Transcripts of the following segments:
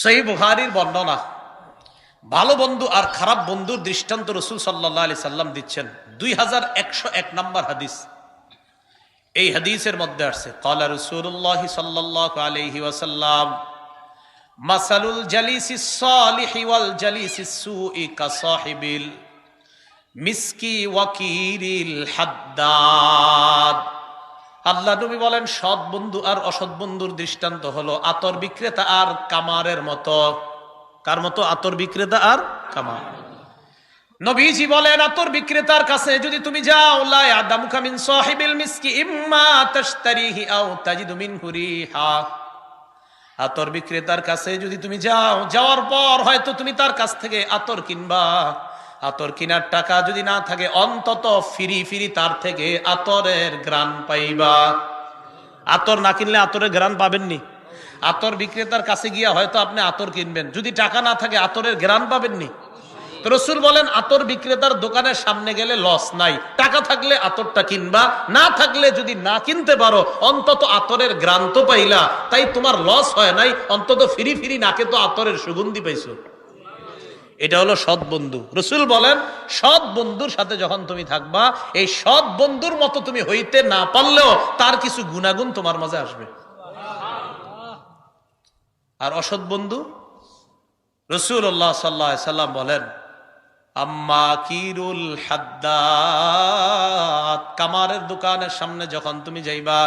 সহিহ বুখারীর বর্ণনা। ভালো বন্ধু আর খারাপ বন্ধুর দৃষ্টান্ত রাসূল সাল্লাল্লাহু আলাইহি সাল্লাম দিচ্ছেন। 2101 নম্বর হাদিস। এই হাদিসের মধ্যে আসছে ক্বালা রাসূলুল্লাহ সাল্লাল্লাহু আলাইহি ওয়াসাল্লাম মাসালুল জালিসিস সালিহি ওয়াল জালিসিস সুই কাসাহিবিল মিসকি ওয়াকিরিল হাদ্দাদ। আল্লাহ নবী বলেন, সৎ বন্ধু আর অসৎ বন্ধুর দৃষ্টান্ত হলো আতর বিক্রেতা আর কামারের মতো। কার মতো? আতর বিক্রেতা আর কামার। নবীজি বলেন, আতর বিক্রেতার কাছে যদি তুমি যাও, লা ইয়াদামুকা মিন সাহিবিল মিসকি ইম্মা তাশতারিহি আও তাজিদু মিনহু রিহা। আতর বিক্রেতার কাছে যদি তুমি যাও, যাওয়ার পর হয়তো তুমি তার কাছ থেকে আতর কিনবা। আতর কেনার টাকা যদি না থাকে, অন্তত ফিরি ফিরি তার থেকে আতরের ঘ্রাণ পাইবা। আতর না কিনলে আতরের ঘ্রাণ পাবেননি। আতর বিক্রেতার কাছে গিয়া হয়তো আপনি আতর কিনবেন, যদি টাকা না থাকে আতরের ঘ্রাণ পাবেননি। তো রাসূল বলেন, আতর বিক্রেতার দোকানের সামনে গেলে লস নাই, টাকা থাকলে আতরটা কিনবা, না থাকলে যদি না কিনতে পারো অন্তত আতরের ঘ্রাণ তো পাইলা, তাই তোমার লস হয় নাই, অন্তত ফিরি ফিরি নাকে তো আতরের সুগন্ধি পাইছো। এটা হলো সৎ বন্ধু। রাসূল বলেন, সৎ বন্ধুর সাথে যখন তুমি থাকবা, এই সৎ বন্ধুর মতো তুমি হইতে না পারলেও তার কিছু গুণাগুণ তোমার মাঝে আসবে। আর অসৎ বন্ধু, রাসূলুল্লাহ সাল্লাল্লাহু আলাইহি সাল্লাম বলেন, আম্মা কিরুল হাদ্দাদ, কামারের দোকানের সামনে যখন তুমি যাইবা,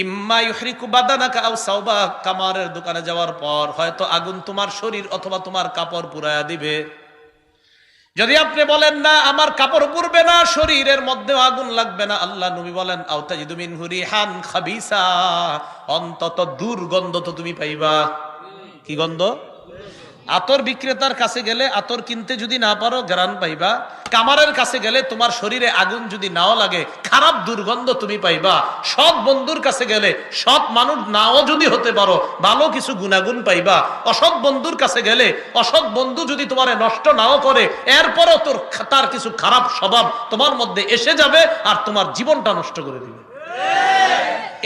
ইম্মা ইউহরিকু বাদানাকা আও সাওবাক, কামারের দোকানে যাওয়ার পর হয়তো আগুন তোমার শরীর অথবা তোমার কাপড় পুরায়া দিবে। যদি আপনি বলেন না আমার কাপড় পুড়বে না, শরীরের মধ্যে আগুন লাগবে না, আল্লাহ নবী বলেন আও তাজিদু মিনহু রিহান খাবিসা, অন্তত দুর্গন্ধ তো তুমি পাইবা। কি গন্ধ? আতর বিক্রেতার কাছে গেলে আতর কিনতে যদি না পারো, ঘ্রাণ পাইবা। কামারের কাছে গেলে তোমার শরীরে আগুন যদি নাও লাগে, খারাপ দুর্গন্ধ তুমি পাইবা। সৎ বন্ধুর কাছে গেলে, সৎ মানুষ নাও যদি হতে পারো, ভালো কিছু গুণাগুণ পাইবা। অসৎ বন্ধুর কাছে গেলে, অসৎ বন্ধু যদি তোমার নষ্ট নাও করে, এরপরও তার কিছু খারাপ স্বভাব তোমার মধ্যে এসে যাবে আর তোমার জীবনটা নষ্ট করে দিবে।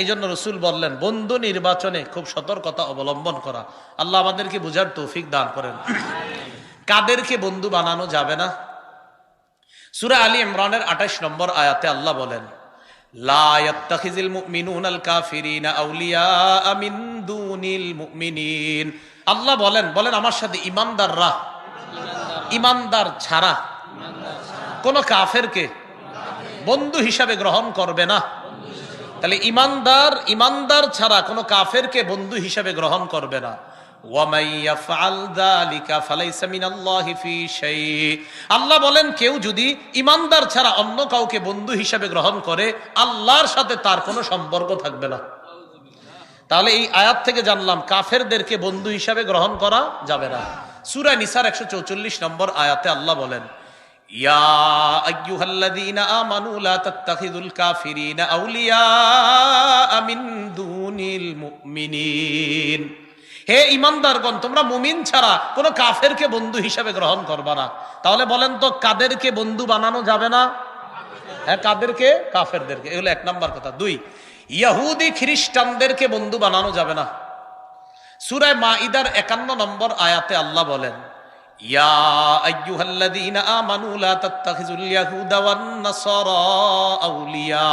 এই জন্য রাসূল বললেন, বন্ধু নির্বাচনে খুব সতর্কতা অবলম্বন করা। আল্লাহ আমাদেরকে বুঝার তৌফিক দান করেন। কাদেরকে বন্ধু বানানো যাবে না? সূরা আলী ইমরানের 28 নম্বর আয়াতে আল্লাহ বলেন, লা ইয়াত্তাখিযুল মুমিনুনাল কাফিরিনা আউলিয়া মিন দুনিল মুমিনিন। আল্লাহ বলেন আমার সাথে, ঈমানদাররা, ঈমানদার ছাড়া কোন কাফেরকে বন্ধু হিসাবে গ্রহণ করবে না। তাহলে ঈমানদার ছাড়া কোনো কাফেরকে বন্ধু হিসেবে গ্রহণ করবে না। আল্লাহ বলেন, কেউ যদি ঈমানদার ছাড়া অন্য কাউকে বন্ধু হিসেবে গ্রহণ করে, আল্লাহর সাথে তার কোনো সম্পর্ক থাকবে না। তাহলে এই আয়াত থেকে জানলাম কাফেরদেরকে বন্ধু হিসেবে গ্রহণ করা যাবে না। সূরা নিসার 144 নম্বর আয়াতে আল্লাহ বলেন, ইয়া আইয়ুহাল্লাযীনা আমানু লা তাত্তাখিযুল কাফিরিনা আউলিয়া মিন দুনিল মুমিনিন। হে ঈমানদারগণ, তোমরা মুমিন ছাড়া কোনো কাফেরকে বন্ধু হিসেবে গ্রহণ করবা না। তাহলে বলেন তো, কাদেরকে বন্ধু বানানো যাবে না? হ্যাঁ, কাদেরকে? কাফেরদেরকে। এগুলো 1 নম্বর কথা। 2, ইহুদি খ্রিস্টানদেরকে বন্ধু বানানো যাবে না। সূরা মাঈদার 51 নম্বর আয়াতে আল্লাহ বলেন, ইয়া আইয়ুহাল্লাযীনা আমানু লা তাত্তাখিযুল ইয়াহুদা ওয়ান নাসারা আউলিয়া।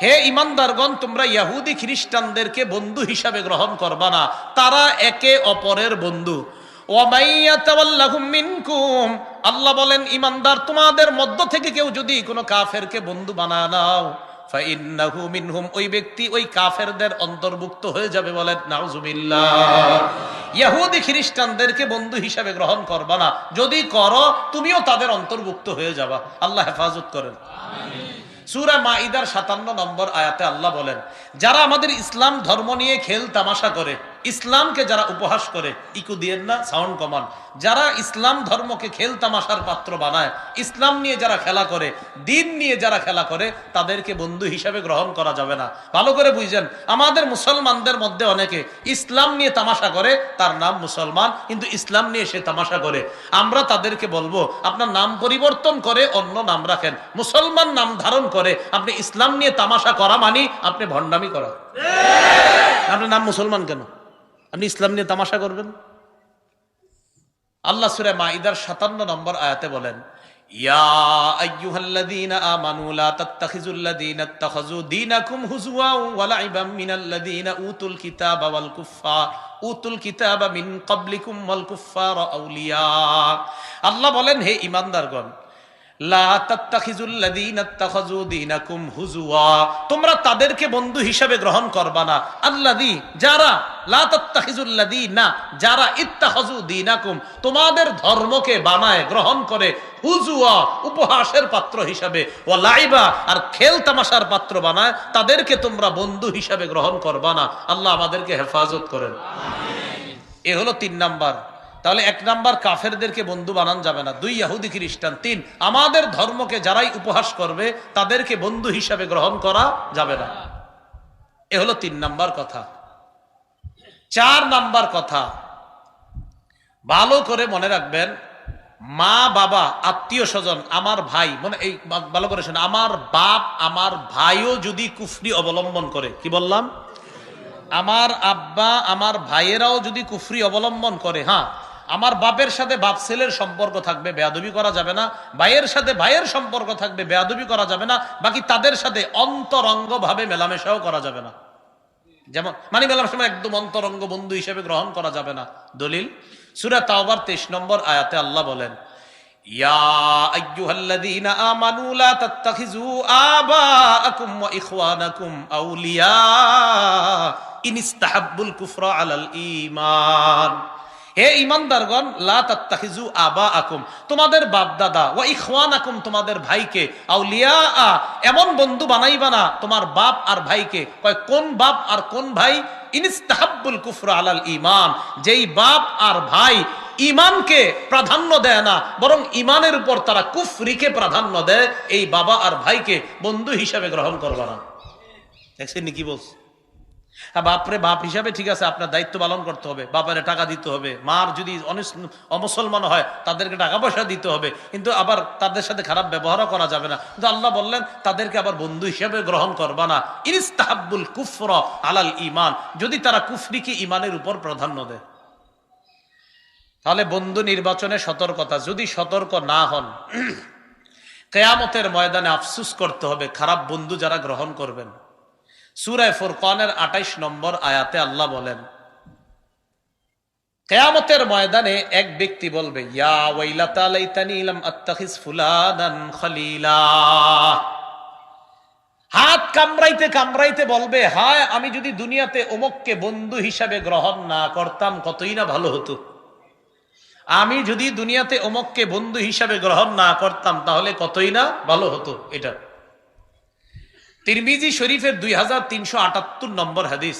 হে ঈমানদারগণ, তোমরা ইহুদি খ্রিস্টানদেরকে বন্ধু হিসাবে গ্রহণ করবা না, তারা একে অপরের বন্ধু। ওয়া মাইয়াতাওয়াল্লাহুম মিনকুম, আল্লাহ বলেন ঈমানদার তোমাদের মধ্য থেকে কেউ যদি কোনো কাফেরকে বন্ধু বানায় নাও, ফাইন্নাহু মিনহুম, ওই ব্যক্তি ওই কাফেরদের অন্তর্ভুক্ত হয়ে যাবে। বলেন নাউজুবিল্লাহ। ইহুদি খ্রিস্টানদেরকে বন্ধু হিসাবে গ্রহণ করবা না, যদি করো তুমিও তাদের অন্তর্ভুক্ত হয়ে যাবা। আল্লাহ হেফাজত করেন। সূরা মাঈদার 57 নম্বর আয়াতে আল্লাহ বলেন, যারা আমাদের ইসলাম ধর্ম নিয়ে খেল তামাশা করে, ইসলামকে যারা উপহাস করে, ইকু দিয়েন না, সাউন্ড কমান, যারা ইসলাম ধর্মকে খেল তামাশার পাত্র বানায়, ইসলাম নিয়ে যারা খেলা করে, দিন নিয়ে যারা খেলা করে, তাদেরকে বন্ধু হিসাবে গ্রহণ করা যাবে না। ভালো করে বুঝছেন, আমাদের মুসলমানদের মধ্যে অনেকে ইসলাম নিয়ে তামাশা করে, তার নাম মুসলমান, কিন্তু ইসলাম নিয়ে সে তামাশা করে। আমরা তাদেরকে বলবো, আপনার নাম পরিবর্তন করে অন্য নাম রাখেন, মুসলমান নাম ধারণ করে আপনি ইসলাম নিয়ে তামাশা করা মানি আপনি ভণ্ডামি করা। আপনার নাম মুসলমান কেন? আপনি ইসলাম নিয়ে তামাশা করবেন? আল্লাহ সূরা মাইদার 57 নম্বর আয়াতে বলেন, ইয়া আইয়ুহাল্লাযীনা আমানু লা তাত্তাখিযুল্লাযীনা ইত্তাখাযু দীনাকুম হুজওয়া ওয়া লাইবাম মিনাল্লাযীনা উতুল কিতাবা মিন ক্বাবলিকুম ওয়াল কুফফারা আউলিয়া। আল্লাহ বলেন, হে ঈমানদারগণ, লা তাত্তাখিযুল্লাযীনা ইত্তাখাযু দীনাকুম হুজওয়া, তোমরা তাদেরকে বন্ধু হিসাবে গ্রহণ করবা না। আল্লাযী, যারা, লা তাত্তাখিযুল্লাযীনা, যারা, ইত্তাখাযু দীনাকুম, তোমাদের ধর্মকে বানায়, গ্রহণ করে, হুজওয়া, উপহাসের পাত্র হিসাবে, ওয়া লাইবা, আর খেল তামাশার পাত্র বানায়, তাদেরকে তোমরা বন্ধু হিসাবে গ্রহণ করবা না। আল্লাহ আমাদেরকে হেফাজত করেন, আমিন। এ হলো 3 নাম্বার। তাহলে 1 নাম্বার, কাফেরদেরকে বন্ধু বানান যাবে না। 2, ইহুদি খ্রিস্টান। 3, আমাদের ধর্মকে যারাই উপহাস করবে তাদেরকে বন্ধু হিসাবে গ্রহণ করা যাবে না। এ হলো 3 নাম্বার কথা। 4 নাম্বার কথা, ভালো করে মনে রাখবেন, মা বাবা, আত্মীয় স্বজন, আমার ভাই, মানে এই ভালো করে শোনেন, আমার বাপ আমার ভাইও যদি কুফরি অবলম্বন করে, কি বললাম, আমার আব্বা আমার ভাইয়েরাও যদি কুফরি অবলম্বন করে, হ্যাঁ, আমার বাপের সাথে বাপ ছেলের সম্পর্ক থাকবে, বেয়াদবি করা যাবে না। ভাইয়ের সাথে ভাইয়ের সম্পর্ক থাকবে, বেয়াদবি করা যাবে না। বাকি তাদের সাথে অন্তরঙ্গ ভাবে মেলামেশাও করা যাবে না। যেমন মানে মেলামেশা একদম অন্তরঙ্গ বন্ধু হিসেবে গ্রহণ করা যাবে না। দলিল সূরা তাওবার 23 নম্বর আয়াতে আল্লাহ বলেন, ইয়া আইয়ুহাল্লাযীনা আমানু লা তাত্তাখিযু আবাআকুম ওয়া ইখওয়ানাকুম আউলিয়া ইন ইসতাহাব্বুল কুফরা আলাল ঈমান। হে ঈমানদারগণ, লা তাত্তাখিযু আবাআকুম, তোমাদের বাপ দাদা, ওয়া ইখওয়ানাকুম, তোমাদের ভাইকে, আউলিয়া, এমন বন্ধু বানাইবা না, তোমার বাপ আর ভাইকে। কয় কোন বাপ আর কোন ভাই? ইন ইসতাহাব্বুল কুফরা আলাল ঈমান, যেই বাপ আর ভাই ঈমানকে প্রাধান্য দেয় না, বরং ঈমানের উপর তারা কুফরিকে প্রাধান্য দেয়, এই বাবা আর ভাইকে বন্ধু হিসাবে গ্রহণ করবা না। দেখছেন কি বলছে? বাপরে বাপ হিসাবে ঠিক আছে, আপনার দায়িত্ব পালন করতে হবে, বাপারে টাকা দিতে হবে, মার যদি অমুসলমান হয় তাদেরকে টাকা পয়সা দিতে হবে, কিন্তু আবার তাদের সাথে খারাপ ব্যবহারও করা যাবে না। কিন্তু আল্লাহ বললেন তাদেরকে আবার বন্ধু হিসাবে গ্রহণ করবা না। ইনস্তাহাব্বুল কুফরা আলাল ঈমান, যদি তারা কুফরিকে ঈমানের উপর প্রাধান্য দেয়। তাহলে বন্ধু নির্বাচনে সতর্কতা, যদি সতর্ক না হন কিয়ামতের ময়দানে আফসোস করতে হবে খারাপ বন্ধু যারা গ্রহণ করবেন। সূরা ফুরকানের 28 নম্বর আয়াতে আল্লাহ বলেন, কিয়ামতের ময়দানে এক ব্যক্তি বলবে, ইয়া ওয়াইলাতা লাইতানি লাম আত্তাখিজ ফুলানান খলিলা। হাত কামড়াইতে কামড়াইতে বলবে, হায় আমি যদি দুনিয়াতে অমুককে বন্ধু হিসাবে গ্রহণ না করতাম কতই না ভালো হতো। আমি যদি দুনিয়াতে অমুককে বন্ধু হিসাবে গ্রহণ না করতাম তাহলে কতই না ভালো হতো। এটা তিরমিজি শরীফের 2378 নম্বর হাদিস।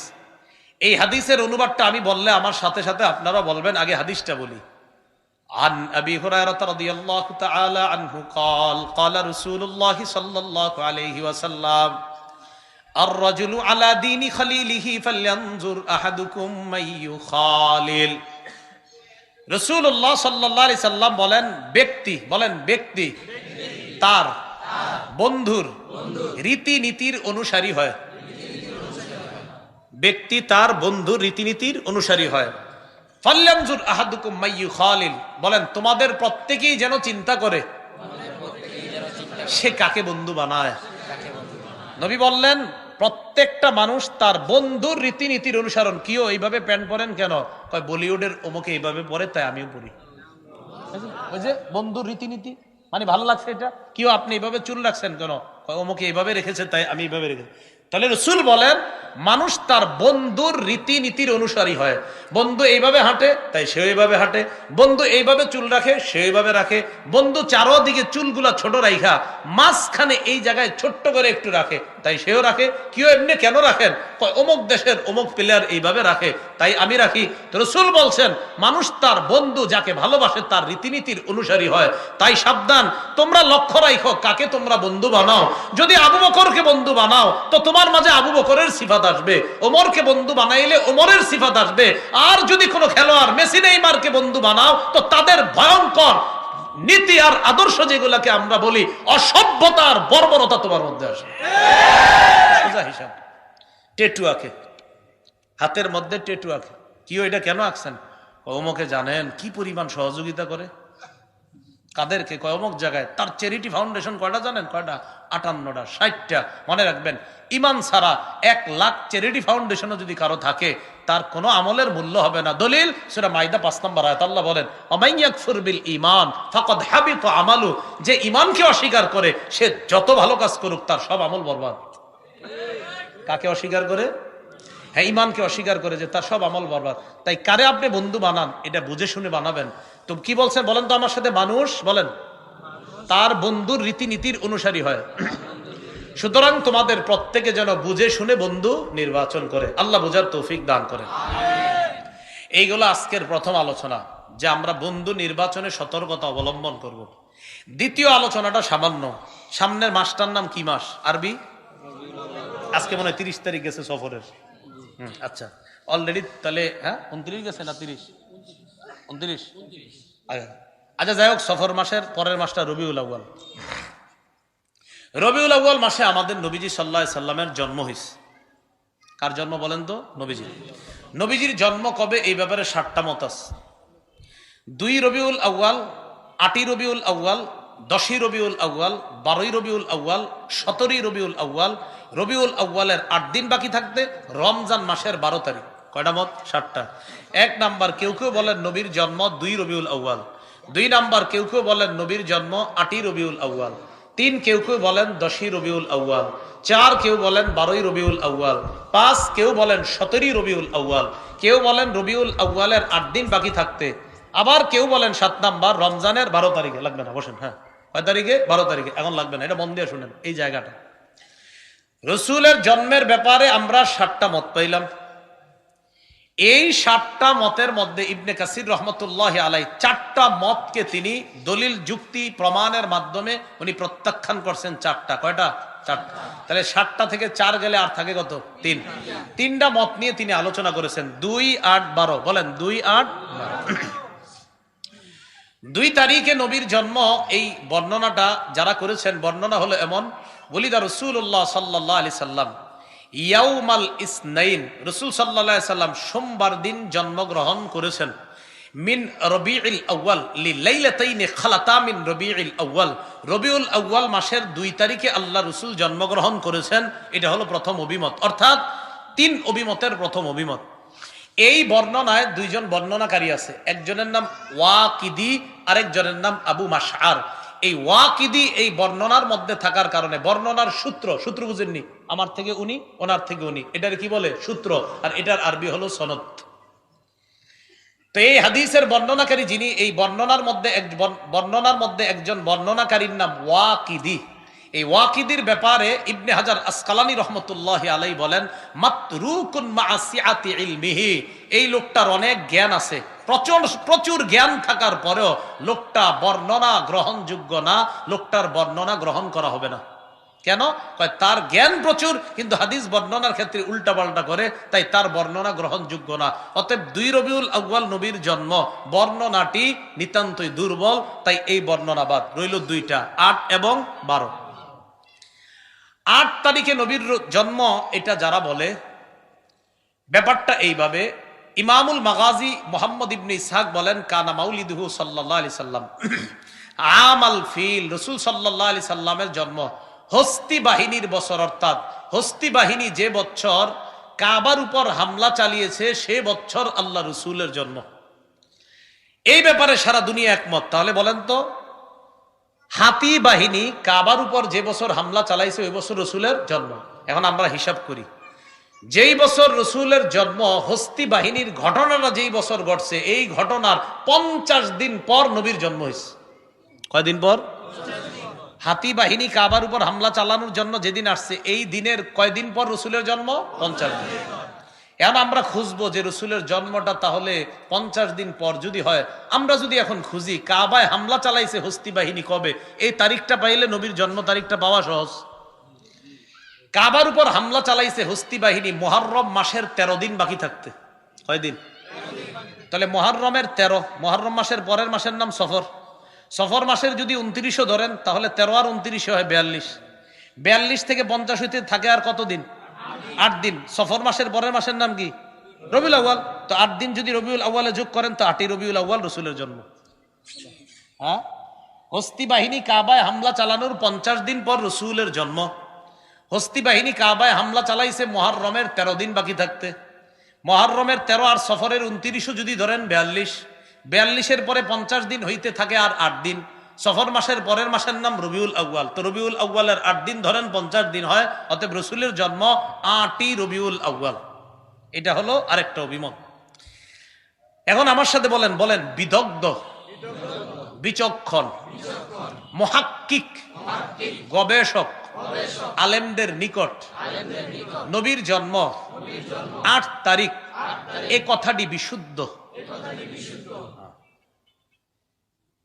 এই হাদিসের অনুবাদটা আমি বললে আমার সাথে সাথে আপনারা বলবেন, আগে হাদিসটা বলি। আন আবি হুরায়রা রাদিয়াল্লাহু তাআলা আনহু قال قال رسول الله صلى الله عليه وسلم الرجل على دين خليله فلينظر احدكم من يخالل। রাসূলুল্লাহ সাল্লাল্লাহু আলাইহি সাল্লাম বলেন, ব্যক্তি, বলেন ব্যক্তি তার বন্ধুর রীতিনীতির অনুসারী হয়। ব্যক্তি তার বন্ধুর রীতিনীতির অনুসারী হয়। ফাল্যানজুর আহাদুকুম মাইয়ু খালিল, বলেন তোমাদের প্রত্যেকেই যেন চিন্তা করে সে কাকে বন্ধু বানায়। নবী বললেন প্রত্যেকটা মানুষ তার বন্ধুর রীতিনীতির অনুসরণ। কিও এইভাবে প্যান্ট পরেন কেন? কয় বলিউডের অমুকে এইভাবে পরে তাই আমিও পরি। ওই যে বন্ধুর রীতিনীতি মানে ভালো লাগছে এটা। কিও আপনি এইভাবে চুল রাখছেন কেন? অমুকে এইভাবে রেখেছে তাই আমি এইভাবে রেখেছি। তাহলে রাসূল বলেন মানুষ তার বন্ধুর রীতিনীতির অনুসারী হয়। বন্ধু এইভাবে হাঁটে তাই সেও এইভাবে হাঁটে, বন্ধু এইভাবে চুল রাখে সে এইভাবে রাখে, বন্ধু চারোদিকে চুলগুলা ছোট রাখা মাঝখানে এই জায়গায় ছোট্ট করে একটু রাখে তাই সেও রাখে। কেউ এমনি কেন রাখেন? অমুক দেশের অমুক প্লেয়ার এইভাবে রাখে তাই আমি রাখি। তো রাসূল বলছেন মানুষ তার বন্ধু যাকে ভালোবাসে তার রীতিনীতির অনুসারী হয়। তাই সাবধান, তোমরা লক্ষ্য রাখো কাকে তোমরা বন্ধু বানাও। যদি আবু বকরকে বন্ধু বানাও তো তোমার মাঝে আবু বকরের সিফাত আসবে, ওমরকে বন্ধু বানাইলে ওমরের সিফাত আসবে। আর যদি কোনো খেলোয়াড় মেসি নেইমারকে বন্ধু বানাও তো তাদের ভয়ঙ্কর নীতি আর আদর্শ যেগুলাকে আমরা বলি অসভ্যতার বর্বরতা তোমার মধ্যে আসবে। সোজা হিসাব। টেটু আঁকে, হাতের মধ্যে টেটু আঁকে, কি এটা কেন আঁকছেন? অমুকে জানেন কি পরিমাণ সহযোগিতা করে কাদেরকে? অমুক জায়গায় তার চ্যারিটি ফাউন্ডেশন কয়টা জানেন? কয়টা? 58টা 60টা। মনে রাখবেন, ইমান ছাড়া 1 লাখ চ্যারিটি ফাউন্ডেশনও যদি কারো থাকে তার কোনো আমলের মূল্য হবে না। দলিল সূরা মাইদা 5 নম্বর আয়াত, আল্লাহ বলেন ওমাই ইয়াকফুর বিল ঈমান ফাকাদ হাবিতা আমালু, যে ঈমানকে অস্বীকার করে সে যত ভালো কাজ করুক তার সব আমল বরবাদ। কাকে অস্বীকার করে? হ্যাঁ, ঈমানকে অস্বীকার করে যে তার সব আমল বরবাদ। তাই কারে আপনি বন্ধু বানান এটা বুঝে শুনে বানাবেন। তো কি বলছেন বলেন তো আমার সাথে? মানুষ বলেন তার বন্ধুর রীতিনীতির অনুসারী হয়। সুতরাং তোমাদের প্রত্যেকে যেন বুঝে শুনে বন্ধু নির্বাচন করে। আল্লাহ বুঝার তৌফিক দান করে। এইগুলো আজকের প্রথম আলোচনা, যে আমরা বন্ধু নির্বাচনে সতর্কতা অবলম্বন করব। দ্বিতীয় আলোচনাটা সামান্য, সামনের মাসটার নাম কি মাস? আরবি আজকে মনে হয় 30 তারিখ গেছে সফরের। আচ্ছা, অলরেডি তাহলে হ্যাঁ 29 গেছে না 30? 29। আচ্ছা, যাই হোক, সফর মাসের পরের মাসটা রবিউল আউয়াল। রবিউল আউয়াল মাসে আমাদের নবীজি সাল্লাল্লাহু আলাইহি সাল্লামের জন্ম হয়েছে। কার জন্ম বলেন তো? নবীজি। নবীজির জন্ম কবে এই ব্যাপারে 7টা মত আছে। 2 রবিউল আউয়াল, 8 রবিউল আউয়াল, 10 রবিউল আউয়াল, 12 রবিউল আউয়াল, 17 রবিউল আউয়াল। রবিউল আউয়ালের 8 দিন বাকি থাকতে রমজান মাসের 12 তারিখ। কয়টা মত? 7টা। 1 নাম্বার, কেউ কেউ বলেন নবীর জন্ম 2 রবিউল আউয়াল। 2 নাম্বার, কেউ কেউ বলেন নবীর জন্ম 8 রবিউল আউয়াল। 3, কেউ কেউ বলেন 10 রবিউল আউয়াল। 4, কেউ বলেন 12 রবিউল আউয়াল। 5, কেউ বলেন 17 রবিউল আউয়াল। কেউ বলেন রবিউল আউয়ালের 8 দিন বাকি থাকতে। আবার কেউ বলেন 7 নাম্বার রমজানের 12 তারিখে। লাগবে না, বসেন। হ্যাঁ, কয় তারিখে? 12 তারিখে। এখন লাগবে না, এটা মন দিয়ে শুনেন এই জায়গাটা। রসুলের জন্মের ব্যাপারে আমরা 7টা মত পাইলাম। এই 7টা মতের মধ্যে ইবনে কাসির রহমতুল্লাহ আলাই 4টা মতকে তিনি দলিল যুক্তি প্রমাণের মাধ্যমে উনি প্রত্যাখ্যান করছেন। 4টা। কয়টা? 4টা। তাহলে 7টা থেকে 4 গেলে আর থাকে কত? 3। 3টা মত নিয়ে তিনি আলোচনা করেছেন। 2, 8, 12। বলেন 2, 8, 12। 2 তারিখে নবীর জন্ম, এই বর্ণনাটা যারা করেছেন, বর্ণনা হলো এমন: ওলিদা রাসূলুল্লাহ সাল্লাল্লাহু আলাইহি সাল্লাম ইয়াউমাল ইসনাইন, রাসূল সাল্লাল্লাহু আলাইহি সাল্লাম সোমবার দিন জন্মগ্রহণ করেছেন। মিন রবিউল আউয়াল লিলাইলাতাইন খালাতা মিন রবিউল আউয়াল, রবিউল আউয়াল মাসের 2 তারিখে আল্লাহ রাসূল জন্মগ্রহণ করেছেন। এটা হলো প্রথম অভিমত, অর্থাৎ 3 অভিমতের প্রথম অভিমত। এই বর্ণনায় 2 জন বর্ণনাকারী আছে, একজনের নাম ওয়াকিদি, আরেকজনের নাম আবু মাশআর। এই ওয়াকিদি এই বর্ণনার মধ্যে থাকার কারণে, বর্ণনার সূত্র বুঝেননি? আমার থেকে উনি, ওনার থেকে উনি, এটার কি বলে? সূত্র। আর এটার আরবি হলো সনদ। তো এই হাদিসের বর্ণনাকারী যিনি, এই বর্ণনার মধ্যে একজন বর্ণনাকারীর নাম ওয়াকিদি। এই ওয়াকিদির ব্যাপারে ইবনে হাজার আসকালানী রহমতুল্লাহ আলাই বলেন মাতরুকুন মা সিআতি ইলমিহি, এই লোকটার অনেক জ্ঞান আছে, প্রচুর জ্ঞান থাকার পরেও লোকটা বর্ণনা গ্রহণযোগ্য না, লোকটার বর্ণনা গ্রহণ করা হবে না। কেন? তার জ্ঞান প্রচুর কিন্তু হাদিস বর্ণনার ক্ষেত্রে উল্টাপাল্টা করে, তাই তার বর্ণনা গ্রহণযোগ্য না। অতএব 2 রবিউল আউয়াল নবীর জন্ম, বর্ণনাটি নিতান্তই দুর্বল, তাই এই বর্ণনা বাদ। রইল 2টা, 8 এবং 12। 8 তারিখে নবীর জন্ম, এটা যারা বলে, ব্যাপারটা এইভাবে। ইমামুল মাগাজি মুহাম্মদ ইবনে ইসহাক বলেন কানা মাউলিদুহু সাল্লাল্লাহু আলাইহি সাল্লাম আমাল ফিল, রাসূল সাল্লাল্লাহু আলাইহি সাল্লামের জন্ম হস্তি বাহিনীর বছর, অর্থাৎ হস্তি বাহিনী যে বছর কাবার উপর হামলা চালিয়েছে সে বছর আল্লাহ রাসূলের জন্ম। এই ব্যাপারে সারা দুনিয়া একমত। তাহলে বলেন তো, হাতি বাহিনী কাবার উপর যে বছর হামলা চালাইছে ওই বছর রাসূলের জন্ম। এখন আমরা হিসাব করি, যেই বছর রাসূলের জন্ম, হস্তি বাহিনীর ঘটনাটা যেই বছর ঘটছে, এই ঘটনার 50 দিন পর নবীর জন্ম হয়েছে। কয়দিন পর? হাতি বাহিনী কাবার উপর হামলা চালানোর জন্য যেদিন আসছে, এই দিনের কয়দিন পর রাসূলের জন্ম? 50 দিন। এখন আমরা খুঁজবো যে রাসূলের জন্মটা তাহলে 50 দিন পর যদি হয়, আমরা যদি এখন খুঁজি কাবায় হামলা চালাইছে হস্তি বাহিনী কবে, এই তারিখটা পাইলে নবীর জন্ম তারিখটা পাওয়া সহজ। কাবার উপর হামলা চালাইছে হস্তি বাহিনী মুহররম মাসের 13 দিন বাকি থাকতে। কয়দিন? তাহলে মুহররমের 13, মুহররম মাসের পরের মাসের নাম সফর। সফর মাসের যদি 29 ধরেন তাহলে 13 আর 29 হয় 42। 42 থেকে 50 হইতে থাকে আর কত দিন? 8 দিন। সফর মাসের পরের মাসের নাম কি? রবিউল আউয়াল। তো 8 দিন যদি রবিউল আউয়ালে যোগ করেন তো 8ই রবিউল আউয়াল রসুলের জন্ম। হ্যাঁ, হস্তি বাহিনী কাবায় হামলা চালানোর 50 দিন পর রসুলের জন্ম। হস্তি বাহিনী কাবায় হামলা চালাইছে মুহররমের 13 দিন বাকি থাকতে। মুহররমের 13 আর সফরের 29 যদি ধরেন 42 পরে 50 দিন হইতে থাকে আর 8 দিন। সফর মাসের পরের মাসের নাম রবিউল আউয়াল। তো রবিউল আউয়ালের 8 দিন ধরেন 50 দিন হয়, অতএব রসুলের জন্ম 8ই রবিউল আউয়াল। এটা হলো আরেকটা অভিমত। এখন আমার সাথে বলেন বলেন বিদগ্ধ, বিচক্ষণ, মুহাক্কিক, গবেষক আলেমদের নিকট নবীর জন্ম 8 তারিখ, এ কথাটি বিশুদ্ধ।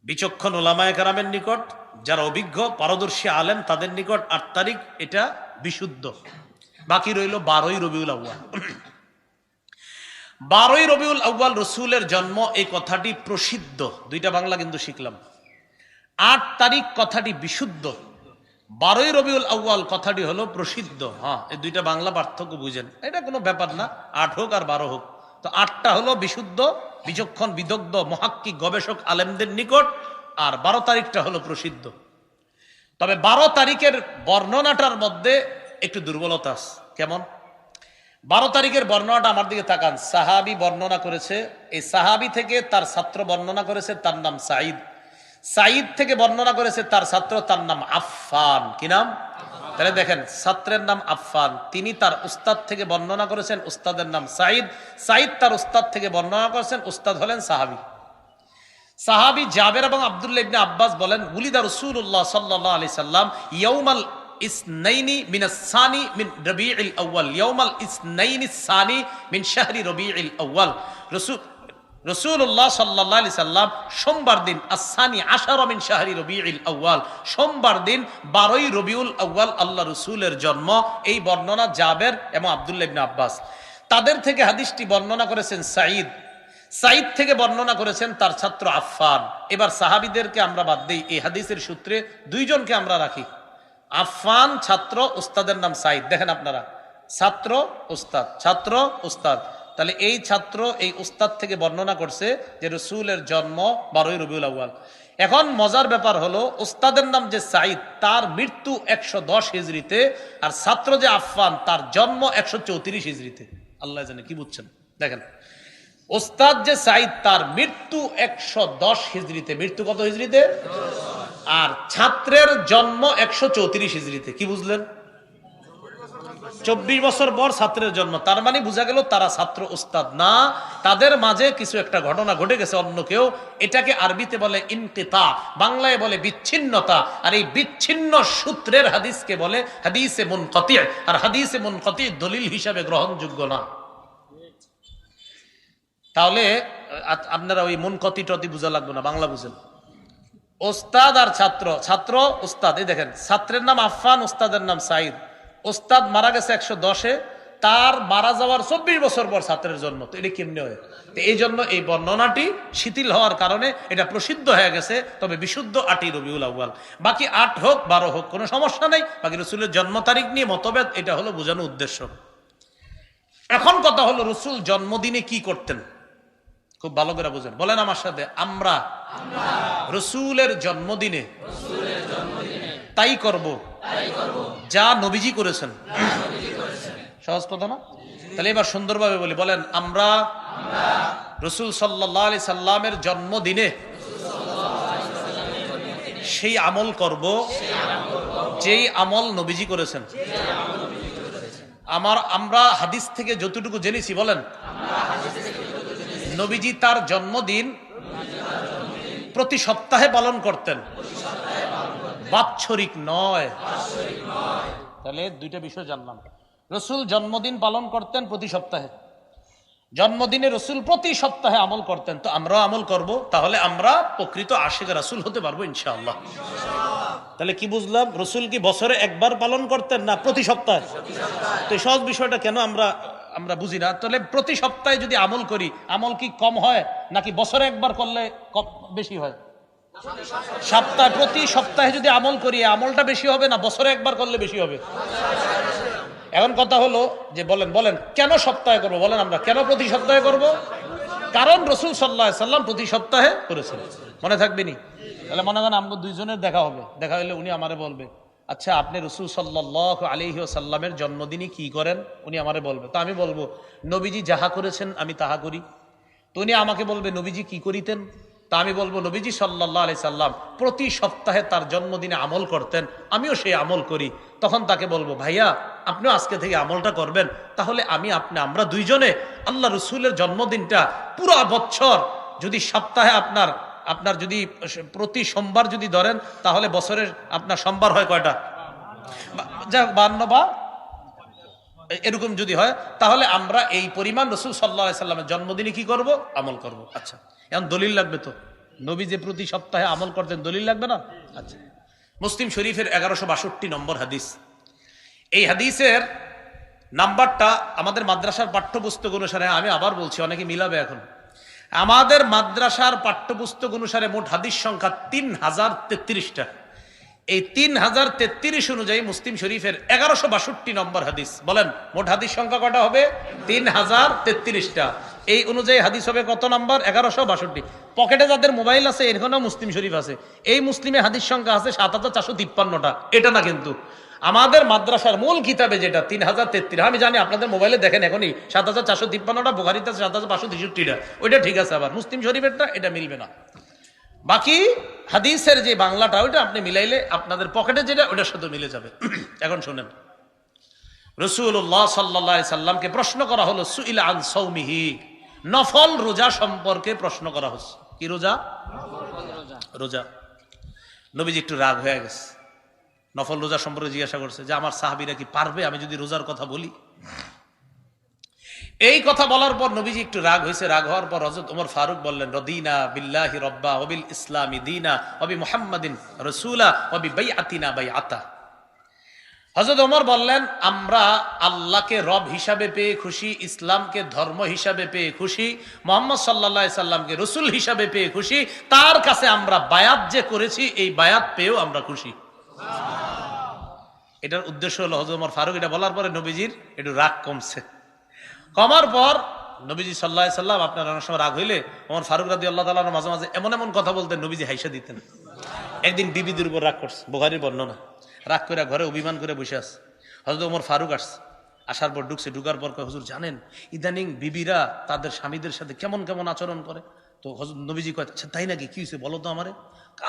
বিচক্ষণ ওলামায়ে কেরামের নিকট, যারা অভিজ্ঞ পারদর্শী আলেম, তাদের নিকট 8 তারিখ এটা বিশুদ্ধ। বাকি রইল 12ই রবিউল আউয়াল। 12ই রবিউল আউয়াল রসুলের জন্ম, এই কথাটি প্রসিদ্ধ। দুইটা বাংলা কিন্তু শিখলাম। 8 তারিখ কথাটি বিশুদ্ধ, 12ই রবিউল আউয়াল কথাটি হলো প্রসিদ্ধ। হ্যাঁ, এই দুইটা বাংলা পার্থক্য বুঝেন, এটা কোনো ব্যাপার না, 8 হোক আর 12 হোক। তো 8টা হলো বিশুদ্ধ, বিচক্ষণ, বিদগ্ধ, মুহাক্কিক, গবেষক আলেমদের নিকট, আর 12 তারিখটা হলো প্রসিদ্ধ। তবে 12 তারিখের বর্ণনাটার মধ্যে একটু দুর্বলতা আছে। কেমন? 12 তারিখের বর্ণনাটা আমার দিকে তাকান। সাহাবী বর্ণনা করেছে, এই সাহাবী থেকে তার ছাত্র বর্ণনা করেছে, তার নাম সাঈদ। সাঈদ থেকে বর্ণনা করেছে তার ছাত্র, তার নাম আফফান। কি নাম? তাহলে দেখেন, ছাত্রের নাম আফফান, তিনি তার উস্তাদ থেকে বর্ণনা করেছেন, উস্তাদের নাম সাঈদ। সাঈদ তার উস্তাদ থেকে বর্ণনা করেছেন, উস্তাদ হলেন সাহাবী। সাহাবী জাবের এবং আব্দুল্লাহ ইবনে আব্বাস বলেন, উলিদা রাসূলুল্লাহ সাল্লাল্লাহু আলাইহি সাল্লাম ইয়াউমাল ইসনাইনি মিনাস সানি মিন রবিউল আউয়াল, ইয়াউমাল ইসনাইনি সানি মিন শাহরি রবিউল আউয়াল। রাসূলুল্লাহ সাল্লাল্লাহু আলাইহি সাল্লাম সোমবার দিন আস-সানি আশারা মিন শাহরি রবিউল আউয়াল, সোমবার দিন 12ই রবিউল আউয়াল আল্লাহ রাসূলের জন্ম। এই বর্ণনা জাবের এবং আব্দুল্লাহ ইবনে আব্বাস। তাদের থেকে হাদিসটি বর্ণনা করেছেন সাঈদ। সাঈদ থেকে বর্ণনা করেছেন তার ছাত্র আফফান। এবার সাহাবীদেরকে আমরা বাদ দেই, এই হাদিসের সূত্রে দুইজনকে আমরা রাখি। আফফান ছাত্র, উস্তাদের নাম সাঈদ। দেখেন আপনারা, ছাত্র উস্তাদ, ছাত্র উস্তাদ। তাহলে এই ছাত্র এই উস্তাদ থেকে বর্ণনা করছে যে রসুলের জন্ম 12ই রবিউল আউয়াল। এখন মজার ব্যাপার হলো, উস্তাদের নাম যে সাঈদ, তার মৃত্যু 110 হিজরিতে, আর ছাত্র যে আফফান, তার জন্ম 134 হিজরিতে। আল্লাহ জানে কি বুঝছেন। দেখেন, ওস্তাদ যে সাঈদ, তার মৃত্যু 110 হিজরিতে। মৃত্যু কত হিজরিতে? আর ছাত্রের জন্ম 134 হিজরিতে। কি বুঝলেন? 24 বছর পর ছাত্রের জন্ম। তার মানে বোঝা গেল তারা ছাত্র উস্তাদ না, তাদের মাঝে কিছু একটা ঘটনা ঘটে গেছে অন্য কেউ। এটাকে আরবিতে বলে ইনকিতা, বাংলায় বলে বিচ্ছিন্নতা। আর এই বিচ্ছিন্ন সূত্রের হাদিসকে বলে হাদিসে মুনকাতি। আর হাদিসে মুনকাতি দলিল হিসাবে গ্রহণযোগ্য না। তাহলে আপনারা ওই মুনকাতি টতি বুঝা লাগবে না, বাংলা বুঝেন। ওস্তাদ আর ছাত্র, ছাত্র উস্তাদ। এই দেখেন, ছাত্রের নাম আফফান, উস্তাদের নাম সাঈদ। ওস্তাদ মারা গেছে 110-এ, তার মারা যাওয়ার 24 বছর পর ছাত্রের জন্ম। তো এটা কেমনে হয়? তো এই জন্য এই বর্ণনাটি শিথিল হওয়ার কারণে এটা প্রসিদ্ধ হয়ে গেছে। তবে বিশুদ্ধ 8ই রবিউল আউয়াল। বাকি 8 হোক 12 হোক কোনো সমস্যা নাই। বাকি রসুলের জন্ম তারিখ নিয়ে মতভেদ, এটা হলো বোঝানোর উদ্দেশ্য। এখন কথা হলো, রসুল জন্মদিনে কি করতেন? খুব ভালো করে বুঝেন, বলেন আমার সাথে, আমরা রসুলের জন্মদিনে তাই করব যা নবীজি করেছেন। সহজ কথা না? তাহলে এবার সুন্দরভাবে বলি, বলেন, আমরা রসুল সাল্লাল্লাহু আলাইহি সাল্লামের জন্মদিনে সেই আমল করব যেই আমল নবীজি করেছেন। আমরা হাদিস থেকে যতটুকু জেনেছি, বলেন, নবীজি তার জন্মদিন প্রতি সপ্তাহে পালন করতেন, বাৎসরিক নয়। তাহলে দুইটা বিষয় জানলাম। রসুল জন্মদিন পালন করতেন প্রতি সপ্তাহে, জন্মদিনে রসুল প্রতি সপ্তাহে আমল করতেন। তো আমরাও আমল করব, তাহলে আমরা প্রকৃত আশিক রাসূল হতে পারবো ইনশাআল্লাহ। তাহলে কি বুঝলাম? রসুল কি বছরে একবার পালন করতেন না প্রতি সপ্তাহে? তো এই সহজ বিষয়টা কেন আমরা বুঝি না। তাহলে প্রতি সপ্তাহে যদি আমল করি, আমল কি কম হয় নাকি বছরে একবার করলে বেশি হয়? প্রতি সপ্তাহে যদি আমল করি, আমলটা বেশি হবে না বছরে একবার করলে বেশি হবে? এখন কথা হলো যে বলেন বলেন কেন সপ্তাহে করবো, বলেন আমরা কেন প্রতি সপ্তাহে করব? কারণ রাসূল সাল্লাল্লাহু আলাইহি সাল্লাম প্রতি সপ্তাহে করেছেন। মনে থাকবে নি? তাহলে মনে করেন আমরা দুইজনের দেখা হবে, দেখা হইলে উনি আমারে বলবে, আচ্ছা আপনি রাসূল সাল্লাল্লাহু আলাইহি ওয়াসাল্লামের জন্মদিনে কি করেন? উনি আমারে বলবে, তো আমি বলবো নবীজি যাহা করেছেন আমি তাহা করি। তো উনি আমাকে বলবে নবীজি কি করিতেন? তা আমি বলবো নবীজি সাল্লাল্লাহু আলাইহি সাল্লাম প্রতি সপ্তাহে তার জন্মদিনে আমল করতেন, আমিও সেই আমল করি। তখন তাকে বলবো ভাইয়া আপনিও আজকে থেকে আমলটা করবেন, তাহলে আমরা দুইজনে আল্লাহ রসুলের জন্মদিনটা পুরো বছর যদি সপ্তাহে আপনার যদি প্রতি সোমবার যদি ধরেন, তাহলে বছরের আপনার সোমবার হয় কয়টা? যা 52 বা এরকম যদি হয়, তাহলে আমরা এই পরিমাণ রাসূল সাল্লাল্লাহু আলাইহি সাল্লামের জন্মদিনে কি করব? আমল করব। আচ্ছা এখন দলিল লাগবে তো, নবী যে প্রতি সপ্তাহে আমল করতেন, দলিল লাগবে না? আচ্ছা, মুসলিম শরীফের 1162 নম্বর হাদিস। এই হাদিসের নাম্বারটা আমাদের মাদ্রাসার পাঠ্যপুস্তক অনুসারে, আমি আবার বলছি অনেকে মিলাবে এখন, আমাদের মাদ্রাসার পাঠ্যপুস্তক অনুসারে মোট হাদিস সংখ্যা 3033টা। এই 3033 অনুযায়ী মুসলিম শরীফের 1162 নম্বর হাদিস। বলেন মোট হাদিস সংখ্যা কয়টা হবে? 3033টা। এই অনুযায়ী হাদিস হবে কত নম্বর? 1162। পকেটে যাদের মোবাইল আছে এখানেও মুসলিম শরীফ আছে, এই মুসলিমে হাদিস সংখ্যা আছে 7453টা। এটা না, কিন্তু আমাদের মাদ্রাসার মূল কিতাবে যেটা 3033, আমি জানি আপনাদের মোবাইলে দেখেন এখনই 7453টা, বুখারীতে 7563টা, ওইটা ঠিক আছে। আবার মুসলিম শরীফেরটা এটা মিলবে না। বাকি হাদিসের যে বাংলাটা ওইটা আপনি মিলাইলে আপনাদের পকেটে যেটা ওইটার সাথে মিলে যাবে। এখন শুনেন, রাসূলুল্লাহ সাল্লাল্লাহু আলাইহি সাল্লামকে প্রশ্ন করা হলো সুইলা আন সাওমিহি, নফল রোজা সম্পর্কে প্রশ্ন করা হচ্ছে। কি রোজা? রোজা। নবীজি একটু রাগ হয়ে গেছে, নফল রোজা সম্পর্কে জিজ্ঞাসা করছে যে আমার সাহাবীরা কি পারবে আমি যদি রোজার কথা বলি? এই কথা বলার পর নবীজি একটু রাগ হয়েছে। রাগ হওয়ার পর হযরত ওমর ফারুক বললেন রদিনা বিল্লাহি রব্বা ওয়া বিল ইসলামি দীনা ওয়া বি মুহাম্মাদিন রাসূলা ওয়া বি বাইআতিনা বাইআতা। হযরত ওমর বললেন আমরা আল্লাহকে রব হিসাবে পেয়ে খুশি, ইসলামকে ধর্ম হিসাবে পেয়ে খুশি, মুহাম্মদ সাল্লাল্লাহু আলাইহি সাল্লামকে রাসূল হিসাবে পেয়ে খুশি, তার কাছে আমরা বায়াত যে করেছি এই বায়াত পেয়েও আমরা খুশি। এটার উদ্দেশ্য হলো হযরত ওমর ফারুক এটা বলার পরে নবীজির একটু রাগ কমছে। কমার পর নবীজি সাল্লাল্লাহু আলাইহি সাল্লাম আপনার অনেক সময় রাগ হইলে ওমর ফারুক রাদিয়াল্লাহু তাআলা মাঝে মাঝে এমন এমন কথা বলতেন নবীজি হাইসা দিতেন। একদিন বিবিদের উপর রাগ করছে, বুখারীর বর্ণনা। রাগ করে ঘরে অভিমান করে বসে আছে। হযরত ওমর ফারুক আসছে, আসার পর ঢুকার পর কয় হুজুর জানেন ইদানিং বিবিরা তাদের স্বামীদের সাথে কেমন কেমন আচরণ করে? তো হযরত নবীজি কয় আচ্ছা তাই নাকি, কি হয়েছে বলো তো আমারে।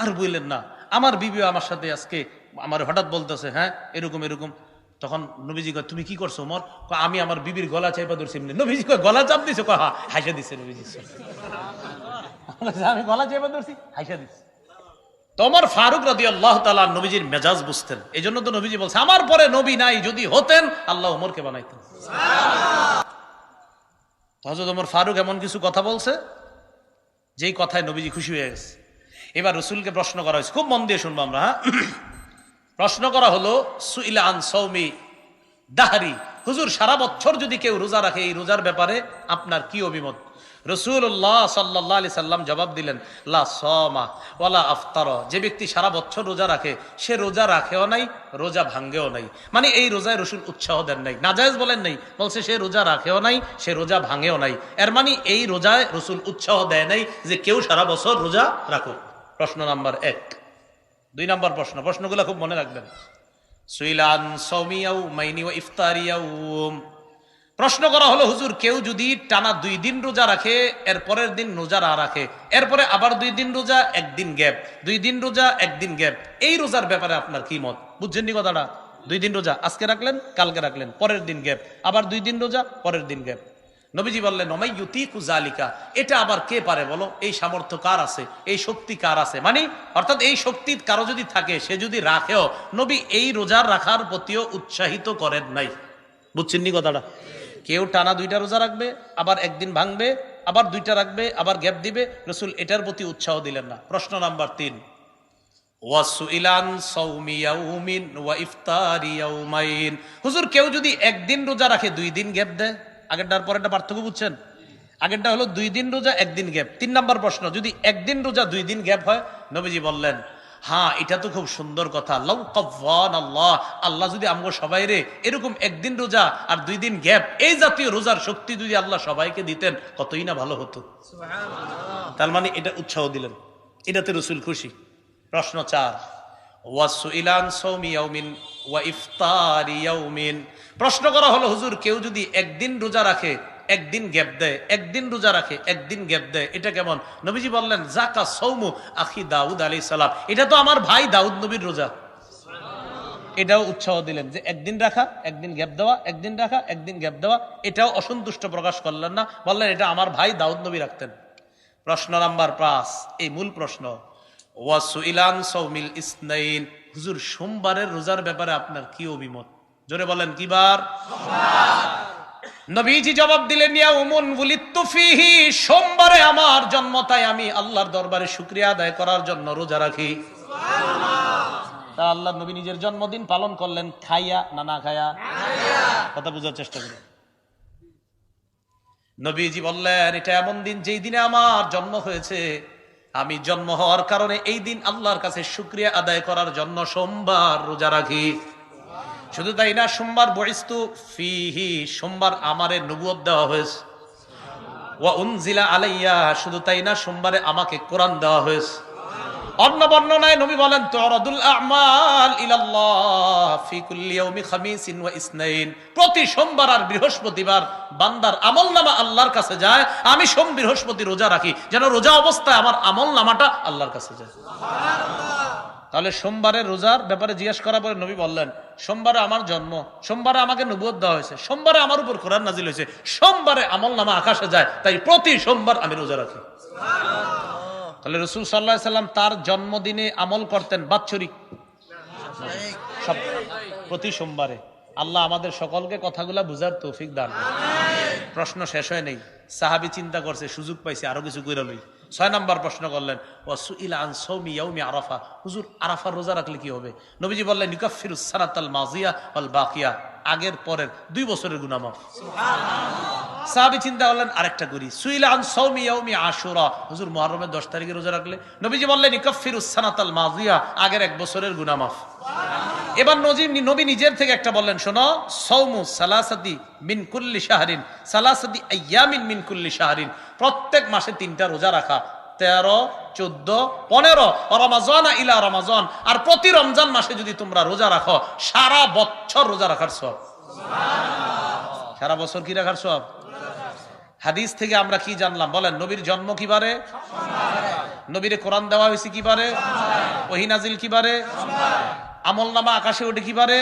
আর বললেন না, আমার বিবি আমার সাথে আজকে আমার হঠাৎ বলতেছে হ্যাঁ এরকম এরকম। তখন নবীজি কয় তুমি কি করছো ওমর? আমি আমার বিবির গলা চাইপা ধরছি। নবীজি কয় গলা চাপ দিছো? কয় হ্যাঁ। হাইসা দিচ্ছে নবীজি, আমি গলা চাইপা ধরছি, হাইসা দিচ্ছে। তোমার ফারুক রাদিয়াল্লাহু তাআলা নবীজির মেজাজ বুঝতেন, এই জন্য তো নবীজি বলছে আমার পরে নবী নাই, যদি হতেন আল্লাহ ওমরকে বানাইতেন। হযরত ওমর ফারুক এমন কিছু কথা বলছে যেই কথায় নবীজি খুশি হয়ে গেছে। এবার রাসূলকে প্রশ্ন করা হয়েছে, খুব মন দিয়ে শুনবো আমরা। হ্যাঁ, প্রশ্ন করা হলো সুইলা আন সাওমি দাহরি, হুজুর সারা বছর যদি কেউ রোজা রাখে এই রোজার ব্যাপারে আপনার কি অভিমত? রাসূলুল্লাহ সাল্লাল্লাহু আলাইহি সাল্লাম জবাব দিলেন লা সামা ওয়ালা আফতারা, যে ব্যক্তি সারা বছর রোজা রাখে সে রোজা রাখেও নাই রোজা ভাঙ্গেও নাই। মানে এই রোজায় রাসূল উৎসাহ দেন নাই, নাজায়েজ বলেন নাই, বলছে সে রোজা রাখেও নাই সে রোজা ভাঙ্গেও নাই। এর মানে এই রোজায় রাসূল উৎসাহ দেয় নাই যে কেউ সারা বছর রোজা রাখো। প্রশ্ন নাম্বার 1। 2 নম্বর প্রশ্ন, প্রশ্নগুলো খুব মনে রাখবেন। সুইলান সাওমিয়াউ মাইনি ওয়া ইফতারিয়াউম, প্রশ্ন করা হলো হুজুর কেউ যদি টানা 2 দিন রোজা রাখে, এর পরের দিন রোজা না রাখে, এরপরে আবার 2 দিন রোজা 1 দিন গ্যাপ, 2 দিন রোজা 1 দিন গ্যাপ, এই রোজার ব্যাপারে আপনার কি মত? বুঝছেন নি কথাটা? 2 দিন রোজা আজকে রাখলেন কালকে রাখলেন, পরের দিন গ্যাপ, আবার 2 দিন রোজা পরের দিন গ্যাপ। নবীজি বললেন ওমাই ইউতিকু যালিকা, এটা আবার কে পারে বলো? এই সামর্থ্য কার আছে, এই শক্তি কার আছে? মানে অর্থাৎ এই শক্তি কারো যদি থাকে সে যদি রাখেও নবী এই রোজার রাখার প্রতিও উৎসাহিত করেন নাই। বুঝছেন নি কথাটা? কেউ টানা 2টা রোজা রাখবে, আবার 1 দিন ভাঙবে, আবার 2টা রাখবে, আবার গ্যাপ দিবে, রাসূল এটার প্রতি উৎসাহ দিলেন না। প্রশ্ন নাম্বার 3, ওয়াসুইলান সাওমি ইয়াউমিন ওয়া ইফতারি ইয়াউমাইন, হুজুর কেউ যদি 1 দিন রোজা রাখে 2 দিন গ্যাপ দেয়, আগেরটার পরেরটা পার্থক্য বুঝছেন? আগেরটা হলো 2 দিন রোজা 1 দিন গ্যাপ। 3 নম্বর প্রশ্ন, যদি 1 দিন রোজা 2 দিন গ্যাপ হয়, নবীজি বললেন হ্যাঁ, এটা তো খুব সুন্দর কথা। লাউ কাফান আল্লাহ, আল্লাহ যদি আমগো সবাই রে এরকম একদিন রোজা আর 2 দিন গ্যাপ, এই জাতীয় রোজার শক্তি যদি আল্লাহ সবাইকে দিতেন কতই না ভালো হতো। তার মানে এটা উৎসাহ দিলেন, এটাতে রসুল খুশি। প্রশ্ন 4, ওয়াসুইলান সাওমি ইয়াউমিন ওয়া ইফতারি ইয়াউমিন। প্রশ্ন করা হলো, হুজুর কেউ যদি একদিন রোজা রাখে, একদিন গ্যাপ দেয়, একদিন রোজা রাখে, একদিন গ্যাপ দেয়, এটা কেমন? নবীজি বললেন, জাকা সৌমু আখি দাউদ আলাইহিস সালাম, এটা তো আমার ভাই দাউদ নবীর রোজা। এটাও উৎসাহ দিলেন যে একদিন রাখা, একদিন গ্যাপ দেওয়া, একদিন রাখা, একদিন গ্যাপ দেওয়া। এটাও অসন্তুষ্ট প্রকাশ করলেন না, বললেন এটা আমার ভাই দাউদ নবী রাখতেন। প্রশ্ন নাম্বার 5, এই মূল প্রশ্ন, ওয়াসুইলান সাওমিল ইসনাইন। হুজুর সোমবারের রোজার ব্যাপারে আপনার কি অভিমত? জোরে বলেন, কি বার? নবীজি জবাব দিলেন, ইয়াউমুন বুলিতু ফিহি, সোমবারে আমার জন্ম, তাই আমি আল্লাহর দরবারে শুকরিয়া আদায় করার জন্য রোজা রাখি। তা আল্লাহ নবী নিজের জন্মদিন পালন করলেন খাইয়া না না খাইয়া? কথা বোঝার চেষ্টা করুন। নবীজি বললেন, এটা এমন দিন যেই দিনে আমার জন্ম হয়েছে, আমি জন্ম হওয়ার কারণে এই দিন আল্লাহর কাছে শুকরিয়া আদায় করার জন্য সোমবার রোজা রাখি। শুধু তাই না, সোমবার বুইস্তু ফিহি, সোমবার আমারে নবুয়ত দেওয়া হয়েছে। ওয়া উনজিলা আলাইয়া, শুধু তাই না, সোমবারে আমাকে কোরআন দেওয়া হয়েছে। অন্য বর্ণনায় নবী বলেন, তুরাদুল আ'মাল ইলাল্লাহ ফি কুল্লি ইয়াউমি খামিসিন ওয়া ইসনাইন, প্রতি সোমবার আর বৃহস্পতিবার বান্দার আমলনামা আল্লাহর কাছে যায়। আমি সোম বৃহস্পতি রোজা রাখি, যেন রোজা অবস্থায় আমার আমলনামাটা আল্লাহর কাছে যায়। তাহলে সোমবারের রোজার ব্যাপারে জিজ্ঞাসা করার পরে নবী বললেন, সোমবারে আমার জন্ম, সোমবারে আমাকে নবুয়ত দেওয়া হয়েছে, সোমবারে আমার উপর কোরআন নাজিল হয়েছে, সোমবারে আমলনামা আকাশে যায়, তাই প্রতি সোমবার আমি রোজা রাখি। তাহলে রাসূল সাল্লাল্লাহু আলাইহি সাল্লাম তার জন্মদিনে আমল করতেন বাৎসরিক, সব প্রতি সোমবারে। আল্লাহ আমাদের সকলকে কথাগুলা বুঝার তৌফিক দান করুন। প্রশ্ন শেষ হয় নাই, সাহাবী চিন্তা করছে, সুযোগ পাইছে, আরো কিছু কইরা লই। 6 নম্বর প্রশ্ন করলেন, ওয়াসুইলা আন সাওমি ইয়াউমি আরাফা, হুজুর আরাফার রোজা রাখলে কি হবে? নবীজি বললেন, ইউকাফিরুস সানাতাল মাযিয়া ওয়াল বাকিয়া, আগের পরের 2 বছরের গুনাহ মাফ। সাহাবী চিন্তা করলেন, আরেকটা করি, সুইলা আন সাওমি ইয়াউমি আশুরা, হুজুর মুহররমের 10 তারিখে রোজা রাখলে? নবীজি বললেন, ইউকাফিরুস সানাতাল মাযিয়া, আগের 1 বছরের গুনাহ মাফ। এবার নবী নিজের থেকে একটা বললেন, শোনো, সাওমু সালাসাতি মিন কুল্লি শাহরিন, সালাসাতি আইয়ামিন মিন কুল্লি শাহরিন, প্রত্যেক মাসে 3টা রোজা রাখা, 13, 14, 15 রমাজান ইলা রমাজান, আর প্রতি রমজান মাসে যদি তোমরা রোজা রাখো, সারা বছর রোজা রাখার সওয়াব। সারা বছর কি রাখার সওয়াব? হাদিস থেকে আমরা কি জানলাম বলেন? নবীর জন্ম কি বারে? নবীরে কোরআন দেওয়া হয়েছে কি বারে? ওহী নাজিল কি বারে? আমলনামা আকাশে ওঠে কি বারে?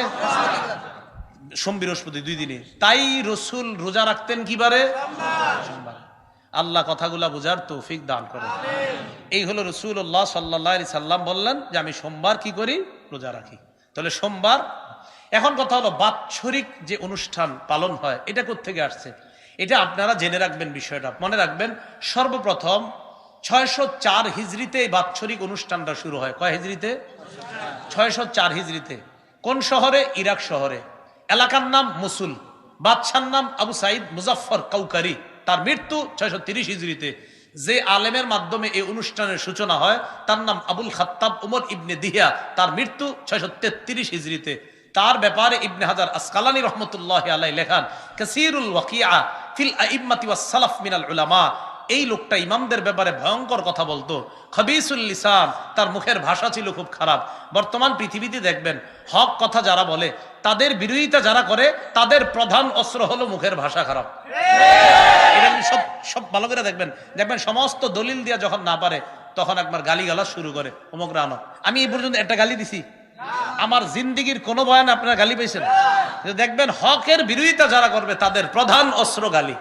সোম বৃহস্পতি 2 দিনে। তাই রসুল রোজা রাখতেন কি বারে? সোমবার। আল্লাহ কথাগুলা বুঝার তৌফিক দান করেন। এই হলো রাসূলুল্লাহ সাল্লাল্লাহু আলাইহি সাল্লাম বললেন যে আমি সোমবার কি করি? রোজা রাখি। তাহলে সোমবার। এখন কথা হলো বাৎসরিক যে অনুষ্ঠান পালন হয় এটা কোত্থেকে আসছে? এটা আপনারা জেনে রাখবেন, বিষয়টা মনে রাখবেন। সর্বপ্রথম 604 হিজরিতে এই বাৎসরিক অনুষ্ঠানটা শুরু হয়। কয় হিজরিতে? 604 হিজরিতে। কোন শহরে? ইরাক শহরে। এলাকার নাম মুসুল। বাদশার নাম আবু সাইদ মুজাফফর কাউকারি। তার মৃত্যু 630 হিজরিতে। যে আলেমের মাধ্যমে এই অনুষ্ঠানের সূচনা হয় তার নাম আবুল খাত্তাব উমর ইবনে দিহিয়া। তার মৃত্যু 633 হিজরিতে। তার ব্যাপারে ইবনে হাজার আসকালানী রহমতুল্লাহি আলাইহি লেখান, কাসীরুল ওয়াকিআ ফিল আইম্মাতি ওয়াস সালাফ মিনাল উলামা। এই লোকটা ইমামদের ব্যাপারে ভয়ঙ্কর কথা বলতো। খবিসুল লিসান, তার মুখের ভাষা ছিল খুব খারাপ। বর্তমান পৃথিবীতে দেখবেন হক কথা যারা বলে, তাদের বিরোধিতা যারা করে, তাদের প্রধান অস্ত্র হলো মুখের ভাষা খারাপ। এটা সব ভালো করে দেখবেন। সমস্ত দলিল দিয়া যখন না পারে তখন একবার গালিগালাজ শুরু করে, অমুক রানো। আমি এই পর্যন্ত একটা গালি দিছি? আমার জিন্দিগির কোন বয়ানে আপনারা গালি পেয়েছেন? দেখবেন হকের বিরোধিতা যারা করবে তাদের প্রধান অস্ত্র গালি।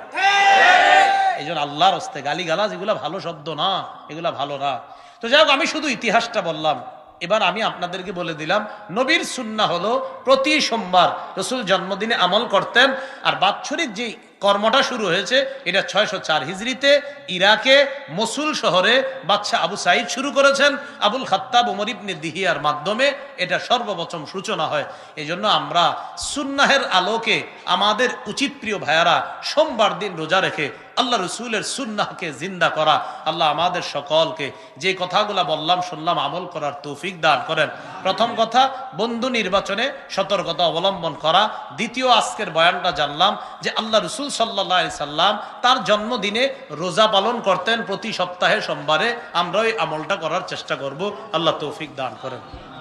এই জন্য আল্লাহর হস্তে গালি গালাজ এগুলা ভালো শব্দ না, এগুলা ভালো না। তো যাই হোক, আমি শুধু ইতিহাসটা বললাম। এবার আমি আপনাদেরকে বলে দিলাম নবীর সুন্নাহ হলো প্রতি সোমবার রাসূল জন্মদিনে আমল করতেন। আর বাৎসরিক যে কর্মটা শুরু হয়েছে এটা 604 হিজরিতে ইরাকে মসুল শহরে বাদশা আবু সাইদ শুরু করেছেন। আবুল খাত্তাব উমর ইবনে দিহিয়ার মাধ্যমে এটা সর্বপ্রথম সূচনা হয়। এই জন্য আমরা সুন্নাহের আলোকে আমাদের উচিত প্রিয় ভাইয়ারা সোমবার দিন রোজা রেখে আল্লাহ রসুলের সুন্নাহকে জিন্দা করা। আল্লাহ আমাদের সকলকে যে কথাগুলা বললাম শুনলাম আমল করার তৌফিক দান করেন। প্রথম কথা, বন্ধু নির্বাচনে সতর্কতা অবলম্বন করা। দ্বিতীয়, আজকের বয়ানটা জানলাম যে আল্লাহ রসুল সাল্লাল্লাহু আলাইহি সাল্লাম তার জন্মদিনে রোজা পালন করতেন প্রতি সপ্তাহে সোমবারে। আমরা ওই আমলটা করার চেষ্টা করব। আল্লাহ তৌফিক দান করেন।